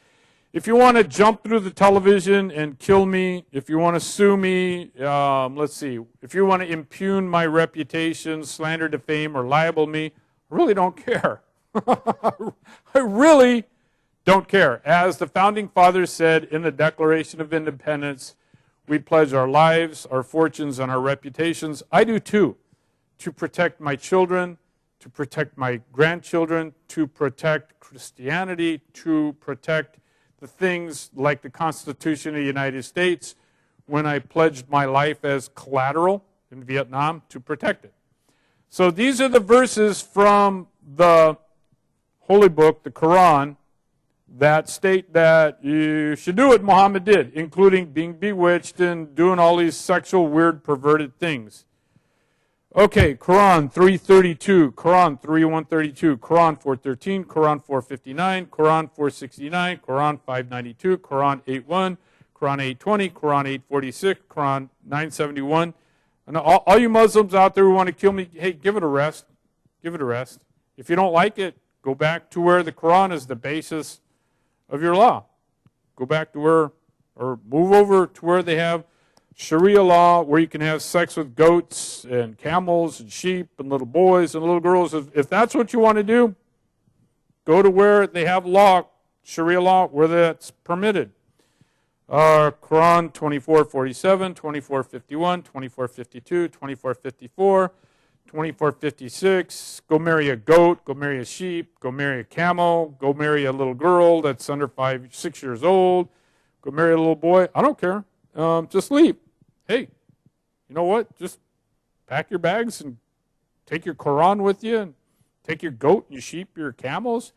If you want to jump through the television and kill me, if you want to sue me, let's see, if you want to impugn my reputation, slander, defame, or libel me, I really don't care. I really don't care. As the Founding Fathers said in the Declaration of Independence, we pledge our lives, our fortunes, and our reputations. I do too, to protect my children, to protect my grandchildren, to protect Christianity, to protect the things like the Constitution of the United States, when I pledged my life as collateral in Vietnam to protect it. So these are the verses from the Holy Book, the Quran, that state that you should do what Muhammad did, including being bewitched and doing all these sexual, weird, perverted things. Okay, Quran 3:32, Quran 3:132, Quran 4:13, Quran 4:59, Quran 4:69, Quran 5:92, Quran 8:1, Quran 8:20, Quran 8:46, Quran 9:71. And all you Muslims out there who want to kill me, hey, give it a rest. Give it a rest. If you don't like it, go back to where the Quran is the basis of your law. Go back to where, or move over to where they have Sharia law, where you can have sex with goats and camels and sheep and little boys and little girls. If that's what you want to do, go to where they have law, Sharia law, where that's permitted. Quran 24:47, 24:51, 24:52, 24:54, 24:56. Go marry a goat, go marry a sheep, go marry a camel, go marry a little girl that's under 6 years old, go marry a little boy. I don't care. Just leave. Hey, you know what? Just pack your bags and take your Quran with you, and take your goat and your sheep, your camels.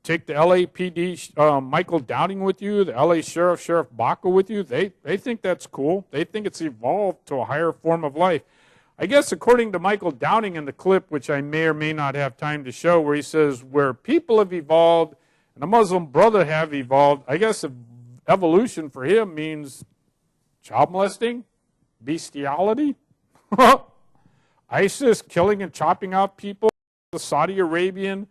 Take the LAPD Michael Downing with you, the LA Sheriff, Sheriff Baca with you. They think that's cool. They think it's evolved to a higher form of life. I guess according to Michael Downing in the clip, which I may or may not have time to show, where he says where people have evolved and the Muslim brother have evolved, I guess evolution for him means child molesting, bestiality, ISIS killing and chopping out people, the Saudi Arabian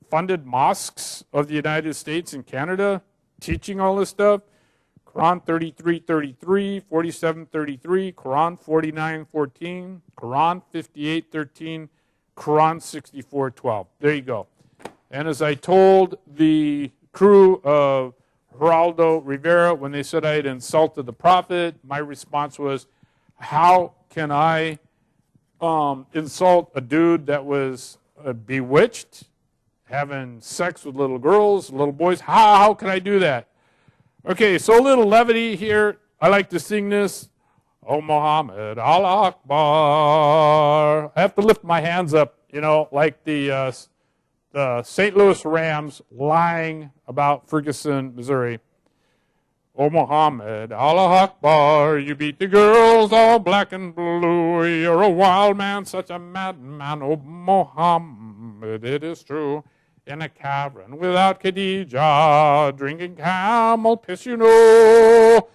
funded mosques of the United States and Canada teaching all this stuff. Quran 33:33, 47:33, Quran 49:14, Quran 58:13, Quran 64:12. There you go. And as I told the crew of Geraldo Rivera when they said I had insulted the prophet, my response was, how can I insult a dude that was bewitched, having sex with little girls, little boys? How can I do that? Okay, so a little levity here. I like to sing this. Oh, Muhammad, Allah Akbar. I have to lift my hands up, you know, like the the St. Louis Rams lying about Ferguson, Missouri. Oh, Muhammad, Allah Akbar, you beat the girls all black and blue. You're a wild man, such a madman. Oh, Muhammad, it is true. In a cavern without Khadijah, drinking camel piss, you know,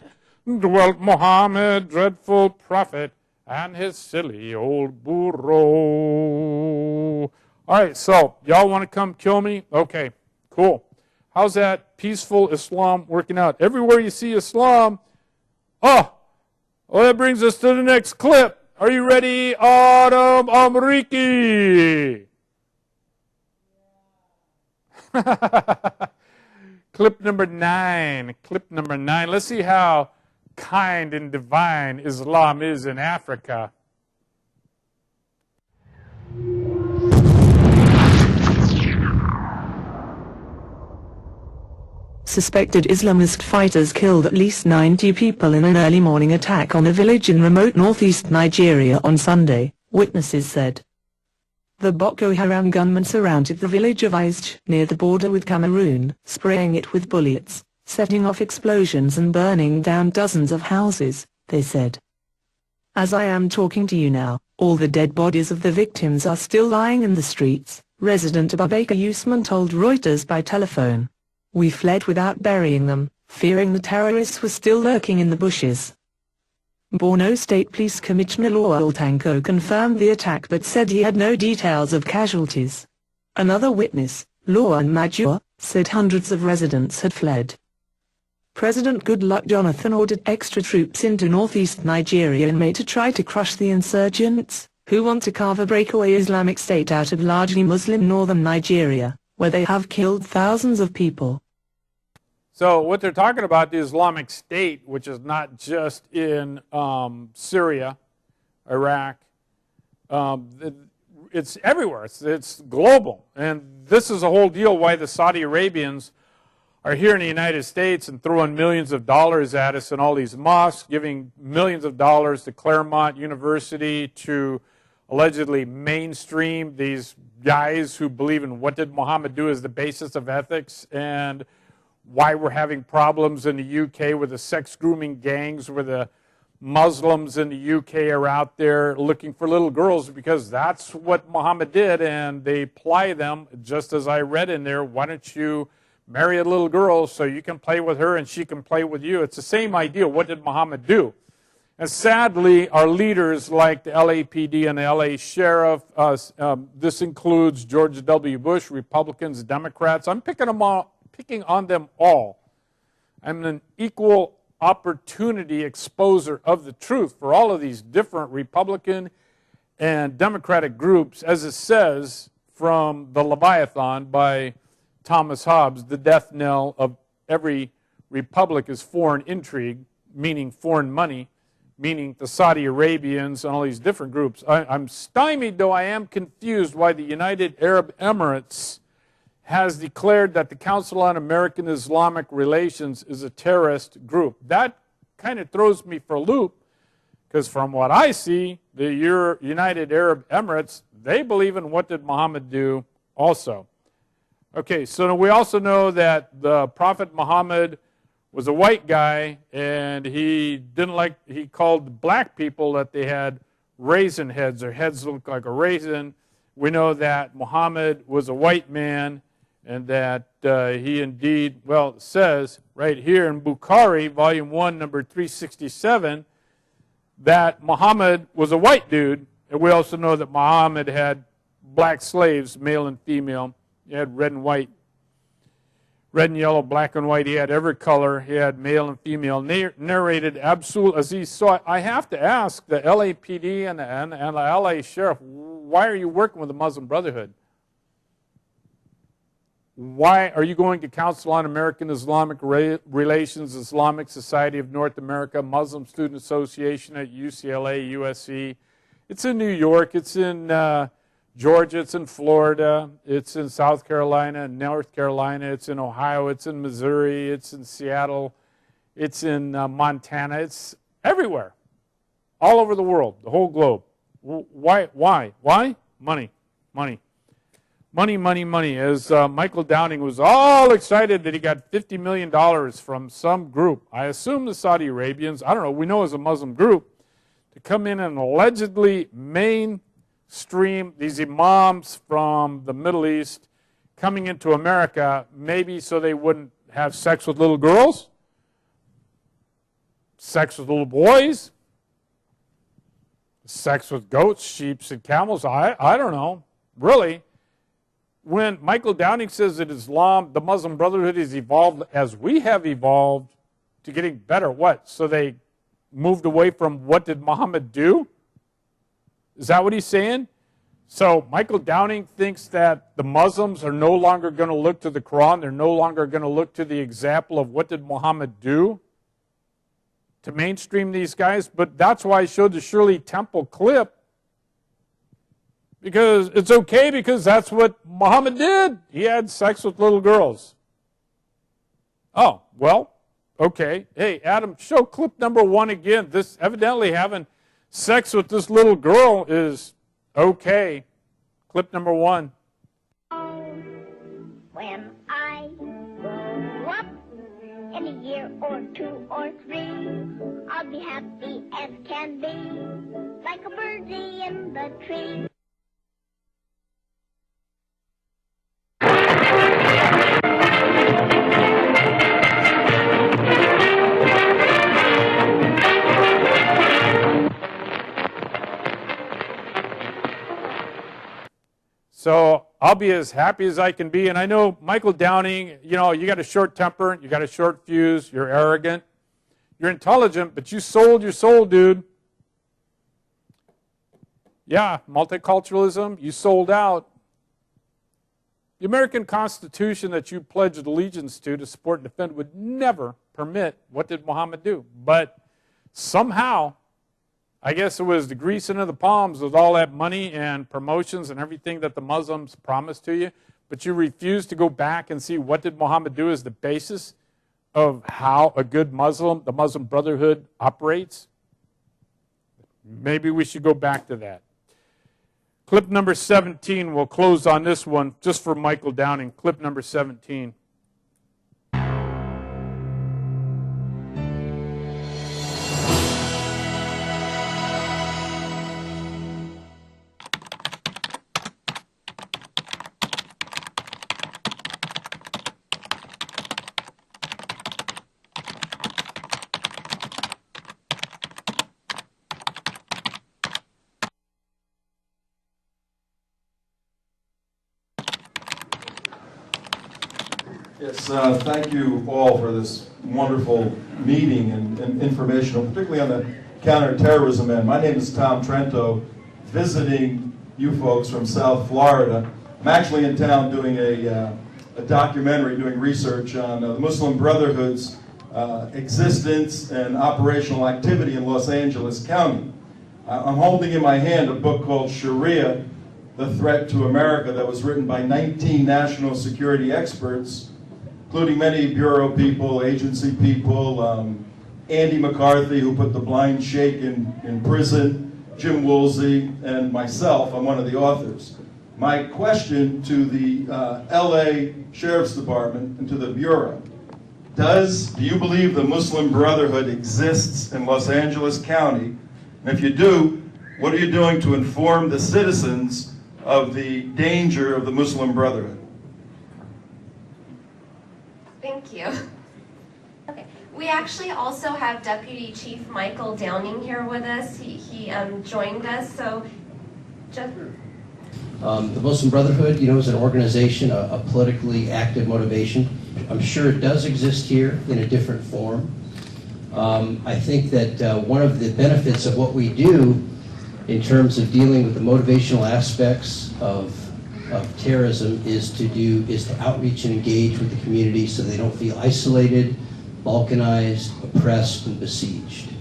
dwelt Muhammad, dreadful prophet, and his silly old burro. All right, so y'all want to come kill me? Okay, cool. How's that peaceful Islam working out? Everywhere you see Islam, well, that brings us to the next clip. Are you ready, Adam Amriki? Clip number 9. Clip number 9. Let's see how kind and divine Islam is in Africa. Suspected Islamist fighters killed at least 90 people in an early morning attack on a village in remote northeast Nigeria on Sunday, witnesses said. The Boko Haram gunmen surrounded the village of Izj near the border with Cameroon, spraying it with bullets, setting off explosions and burning down dozens of houses, they said. As I am talking to you now, all the dead bodies of the victims are still lying in the streets, resident Abubakar Usman told Reuters by telephone. We fled without burying them, fearing the terrorists were still lurking in the bushes. Borno State Police Commissioner Lawal Tanko confirmed the attack but said he had no details of casualties. Another witness, Lawan Major, said hundreds of residents had fled. President Goodluck Jonathan ordered extra troops into northeast Nigeria in May to try to crush the insurgents, who want to carve a breakaway Islamic State out of largely Muslim northern Nigeria, where they have killed thousands of people. So what they're talking about, the Islamic State, which is not just in Syria, Iraq, it's everywhere. It's global. And this is a whole deal why the Saudi Arabians are here in the United States and throwing millions of dollars at us in all these mosques, giving millions of dollars to Claremont University to allegedly mainstream these guys who believe in what did Muhammad do as the basis of ethics, and why we're having problems in the UK with the sex grooming gangs, where the Muslims in the UK are out there looking for little girls because that's what Muhammad did, and they ply them, just as I read in there, why don't you marry a little girl so you can play with her and she can play with you. It's the same idea. What did Muhammad do? And sadly, our leaders like the LAPD and the LA Sheriff, this includes George W. Bush, Republicans, Democrats. I'm picking on them all. I'm an equal opportunity exposer of the truth for all of these different Republican and Democratic groups, as it says from the Leviathan by Thomas Hobbes, the death knell of every republic is foreign intrigue, meaning foreign money, meaning the Saudi Arabians and all these different groups. I'm stymied, though I am confused, why the United Arab Emirates has declared that the Council on American Islamic Relations is a terrorist group. That kind of throws me for a loop, because from what I see, the United Arab Emirates, they believe in what did Muhammad do also. Okay, so we also know that the Prophet Muhammad was a white guy, and he called black people that they had raisin heads. Their heads looked like a raisin. We know that Muhammad was a white man, and that he indeed, well, it says right here in Bukhari, volume 1, number 367, that Muhammad was a white dude, and we also know that Muhammad had black slaves, male and female. He had red and white, red and yellow, black and white. He had every color. He had male and female. Narrated Absul Aziz. So I have to ask the LAPD and the LA Sheriff, why are you working with the Muslim Brotherhood? Why are you going to Council on American Islamic Relations, Islamic Society of North America, Muslim Student Association at UCLA, USC? It's in New York. It's in Georgia, it's in Florida, it's in South Carolina, North Carolina, it's in Ohio, it's in Missouri, it's in Seattle, it's in Montana, it's everywhere, all over the world, the whole globe. Why? Money, money. Money, money, money. As Michael Downing was all excited that he got $50 million from some group. I assume the Saudi Arabians, I don't know, we know as a Muslim group, to come in and allegedly mainstream these imams from the Middle East coming into America, maybe so they wouldn't have sex with little girls, sex with little boys, sex with goats, sheep, and camels. I don't know. Really, when Michael Downing says that Islam, the Muslim Brotherhood, has evolved as we have evolved to getting better, what? So they moved away from what did Muhammad do? Is that what he's saying? So Michael Downing thinks that the Muslims are no longer going to look to the Quran. They're no longer going to look to the example of what did Muhammad do to mainstream these guys. But that's why I showed the Shirley Temple clip. Because it's okay because that's what Muhammad did. He had sex with little girls. Oh, well, okay. Hey, Adam, show clip number 1 again. This evidently having sex with this little girl is okay. Clip number 1. When I grow up in a year or 2 or 3, I'll be happy as can be, like a birdie in the tree. So I'll be as happy as I can be. And I know Michael Downing, you know, you got a short temper, you got a short fuse, you're arrogant, you're intelligent, but you sold your soul, dude. Yeah, multiculturalism, you sold out. The American Constitution that you pledged allegiance to support and defend would never permit what did Muhammad do. But somehow, I guess it was the greasing of the palms with all that money and promotions and everything that the Muslims promised to you, but you refused to go back and see what did Muhammad do as the basis of how a good Muslim, the Muslim Brotherhood, operates. Maybe we should go back to that. Clip number 17, we'll close on this one just for Michael Downing. Clip number 17. Yes, thank you all for this wonderful meeting and informational, particularly on the counterterrorism end. My name is Tom Trento, visiting you folks from South Florida. I'm actually in town doing a documentary, doing research on the Muslim Brotherhood's existence and operational activity in Los Angeles County. I'm holding in my hand a book called Sharia, The Threat to America, that was written by 19 national security experts, including many bureau people, agency people, Andy McCarthy, who put the blind sheikh in prison, Jim Woolsey, and myself. I'm one of the authors. My question to the LA Sheriff's Department and to the Bureau, do you believe the Muslim Brotherhood exists in Los Angeles County? And if you do, what are you doing to inform the citizens of the danger of the Muslim Brotherhood? Thank you. Okay. We actually also have Deputy Chief Michael Downing here with us. He joined us. So, Jeff. The Muslim Brotherhood, is an organization, a politically active motivation. I'm sure it does exist here in a different form. I think that one of the benefits of what we do in terms of dealing with the motivational aspects of terrorism is to outreach and engage with the community so they don't feel isolated, balkanized, oppressed, and besieged.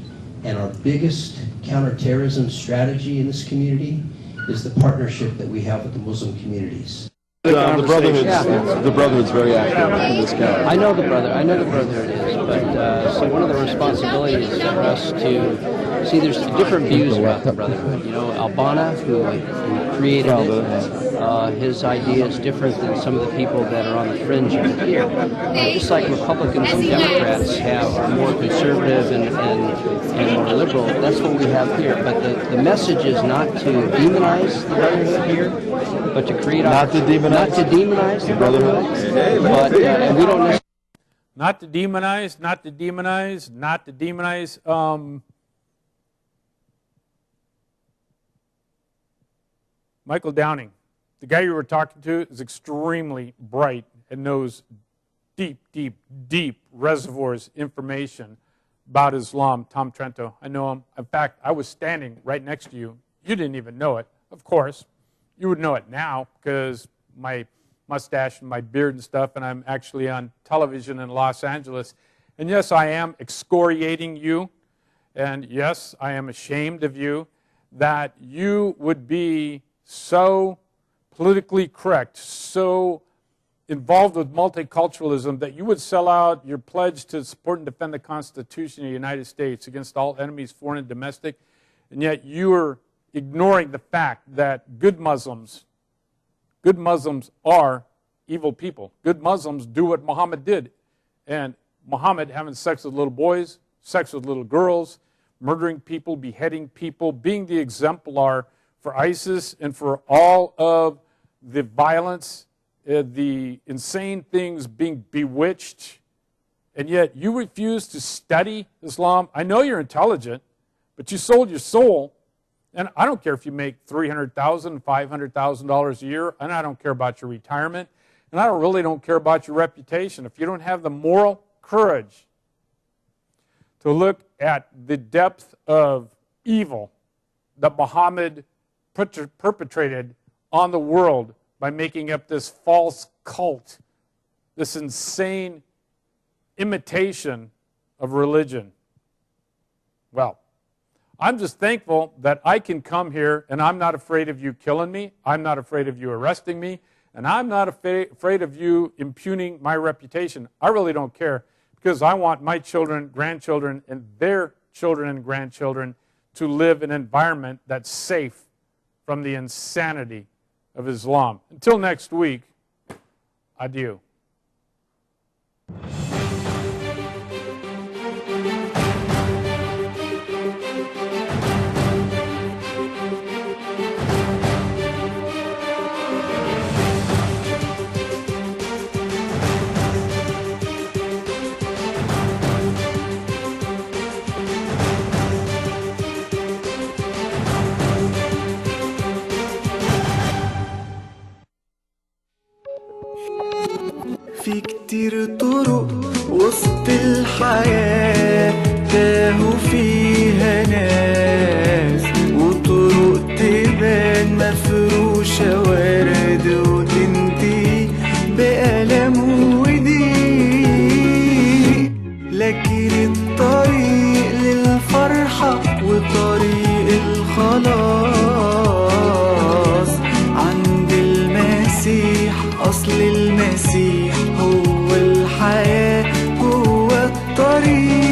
And our biggest counterterrorism strategy in this community is the partnership that we have with the Muslim communities. The Brotherhood's very active in this county. I know the Brotherhood is, but so one of the responsibilities for us to See, there's different views about the Brotherhood. You know, Albana, who created it, his idea is different than some of the people that are on the fringe of it here. Just like Republicans and Democrats are more conservative and more liberal, that's what we have here. But the message is not to demonize the Brotherhood here, but to create not to demonize the Brotherhood. But and we don't necessarily. Not to demonize, not to demonize, not to demonize. Michael Downing, the guy you were talking to, is extremely bright and knows deep, deep, deep reservoirs information about Islam. Tom Trento, I know him. In fact, I was standing right next to you. You didn't even know it. Of course, you would know it now because my mustache and my beard and stuff, and I'm actually on television in Los Angeles. And yes, I am excoriating you, and yes, I am ashamed of you that you would be so politically correct, so involved with multiculturalism that you would sell out your pledge to support and defend the Constitution of the United States against all enemies, foreign and domestic, and yet you are ignoring the fact that good Muslims are evil people. Good Muslims do what Muhammad did. And Muhammad having sex with little boys, sex with little girls, murdering people, beheading people, being the exemplar for ISIS and for all of the violence, the insane things, being bewitched. And yet you refuse to study Islam. I know you're intelligent, but you sold your soul. And I don't care if you make $300,000, $500,000 a year, and I don't care about your retirement, and I really don't care about your reputation. If you don't have the moral courage to look at the depth of evil that Muhammad perpetrated on the world by making up this false cult, this insane imitation of religion, well, I'm just thankful that I can come here and I'm not afraid of you killing me. I'm not afraid of you arresting me. And I'm not afraid of you impugning my reputation. I really don't care because I want my children, grandchildren, and their children and grandchildren to live in an environment that's safe from the insanity of Islam. Until next week, adieu. في كتير طرق وسط الحياة تاهوا فيها ناس وطرق تبان مفروشة ورد وتنتهي بألم وضيق لكن الطريق للفرحة وطريق الخلاص عند المسيح أصل المسيح هو الحياة هو الطريق